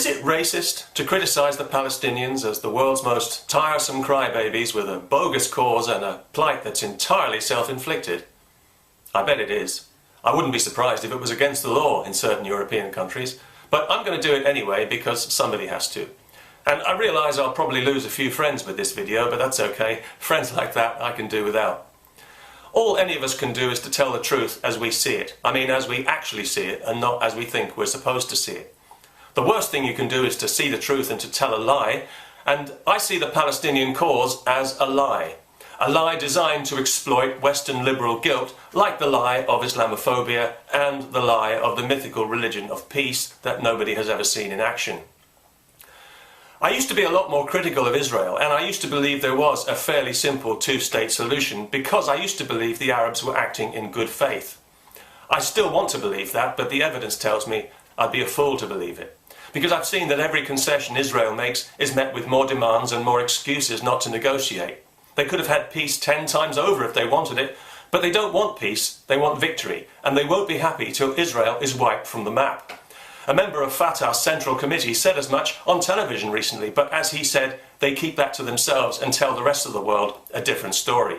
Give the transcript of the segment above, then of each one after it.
Is it racist to criticise the Palestinians as the world's most tiresome crybabies with a bogus cause and a plight that's entirely self-inflicted? I bet it is. I wouldn't be surprised if it was against the law in certain European countries, but I'm going to do it anyway because somebody has to. And I realise I'll probably lose a few friends with this video, but that's okay. Friends like that I can do without. All any of us can do is to tell the truth as we see it. I mean, as we actually see it, and not as we think we're supposed to see it. The worst thing you can do is to see the truth and to tell a lie, and I see the Palestinian cause as a lie designed to exploit Western liberal guilt, like the lie of Islamophobia and the lie of the mythical religion of peace that nobody has ever seen in action. I used to be a lot more critical of Israel, and I used to believe there was a fairly simple two-state solution because I used to believe the Arabs were acting in good faith. I still want to believe that, but the evidence tells me I'd be a fool to believe it. Because I've seen that every concession Israel makes is met with more demands and more excuses not to negotiate. They could have had peace 10 times over if they wanted it, but they don't want peace, they want victory, and they won't be happy till Israel is wiped from the map. A member of Fatah's Central Committee said as much on television recently, but as he said, they keep that to themselves and tell the rest of the world a different story.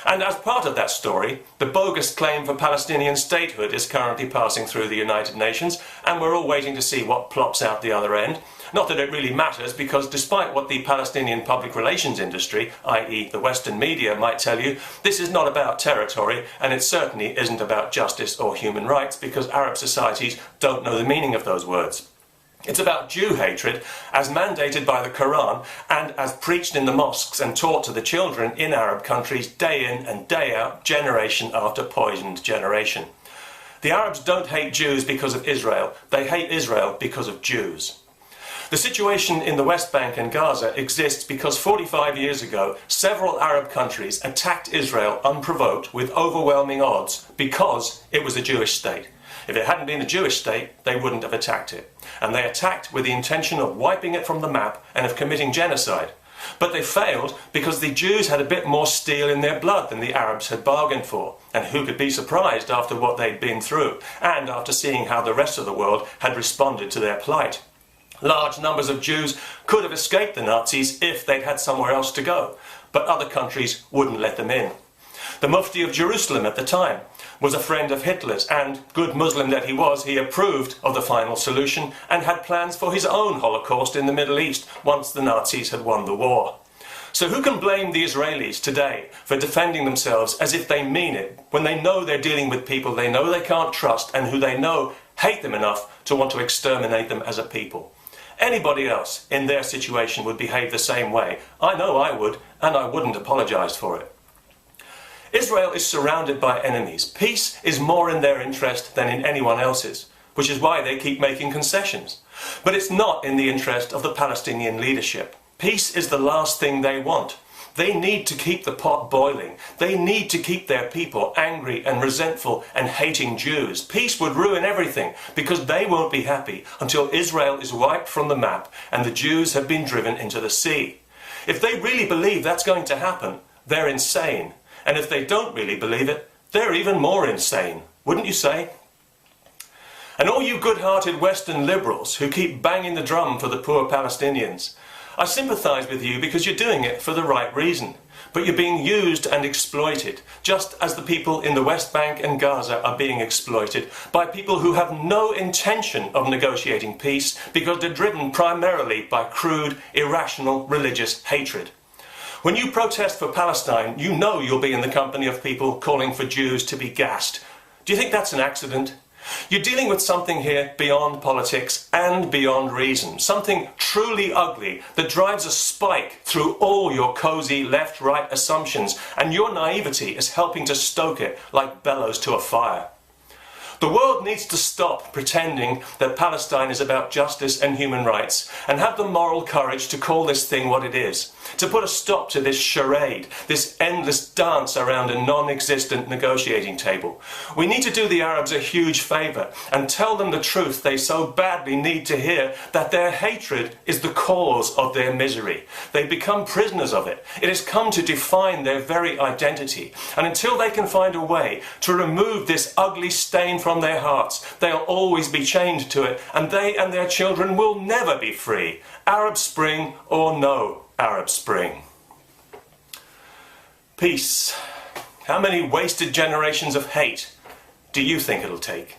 And as part of that story, the bogus claim for Palestinian statehood is currently passing through the United Nations, and we're all waiting to see what plops out the other end. Not that it really matters, because despite what the Palestinian public relations industry, i.e. the Western media, might tell you, this is not about territory, and it certainly isn't about justice or human rights, because Arab societies don't know the meaning of those words. It's about Jew hatred as mandated by the Quran and as preached in the mosques and taught to the children in Arab countries day in and day out, generation after poisoned generation. The Arabs don't hate Jews because of Israel, they hate Israel because of Jews. The situation in the West Bank and Gaza exists because 45 years ago, several Arab countries attacked Israel unprovoked with overwhelming odds because it was a Jewish state. If it hadn't been a Jewish state, they wouldn't have attacked it. And they attacked with the intention of wiping it from the map and of committing genocide. But they failed because the Jews had a bit more steel in their blood than the Arabs had bargained for. And who could be surprised after what they'd been through, and after seeing how the rest of the world had responded to their plight? Large numbers of Jews could have escaped the Nazis if they'd had somewhere else to go, but other countries wouldn't let them in. The Mufti of Jerusalem at the time was a friend of Hitler's, and, good Muslim that he was, he approved of the final solution and had plans for his own Holocaust in the Middle East once the Nazis had won the war. So who can blame the Israelis today for defending themselves as if they mean it, when they know they're dealing with people they know they can't trust and who they know hate them enough to want to exterminate them as a people? Anybody else in their situation would behave the same way. I know I would, and I wouldn't apologise for it. Israel is surrounded by enemies. Peace is more in their interest than in anyone else's, which is why they keep making concessions. But it's not in the interest of the Palestinian leadership. Peace is the last thing they want. They need to keep the pot boiling. They need to keep their people angry and resentful and hating Jews. Peace would ruin everything because they won't be happy until Israel is wiped from the map and the Jews have been driven into the sea. If they really believe that's going to happen, they're insane. And if they don't really believe it, they're even more insane, wouldn't you say? And all you good-hearted Western liberals who keep banging the drum for the poor Palestinians, I sympathise with you because you're doing it for the right reason. But you're being used and exploited, just as the people in the West Bank and Gaza are being exploited by people who have no intention of negotiating peace because they're driven primarily by crude, irrational religious hatred. When you protest for Palestine, you know you'll be in the company of people calling for Jews to be gassed. Do you think that's an accident? You're dealing with something here beyond politics and beyond reason, something truly ugly that drives a spike through all your cosy left-right assumptions, and your naivety is helping to stoke it like bellows to a fire. The world needs to stop pretending that Palestine is about justice and human rights and have the moral courage to call this thing what it is, to put a stop to this charade, this endless dance around a non-existent negotiating table. We need to do the Arabs a huge favour and tell them the truth they so badly need to hear, that their hatred is the cause of their misery. They become prisoners of it. It has come to define their very identity. And until they can find a way to remove this ugly stain from their hearts. They'll always be chained to it, and they and their children will never be free, Arab Spring or no Arab Spring. Peace. How many wasted generations of hate do you think it'll take?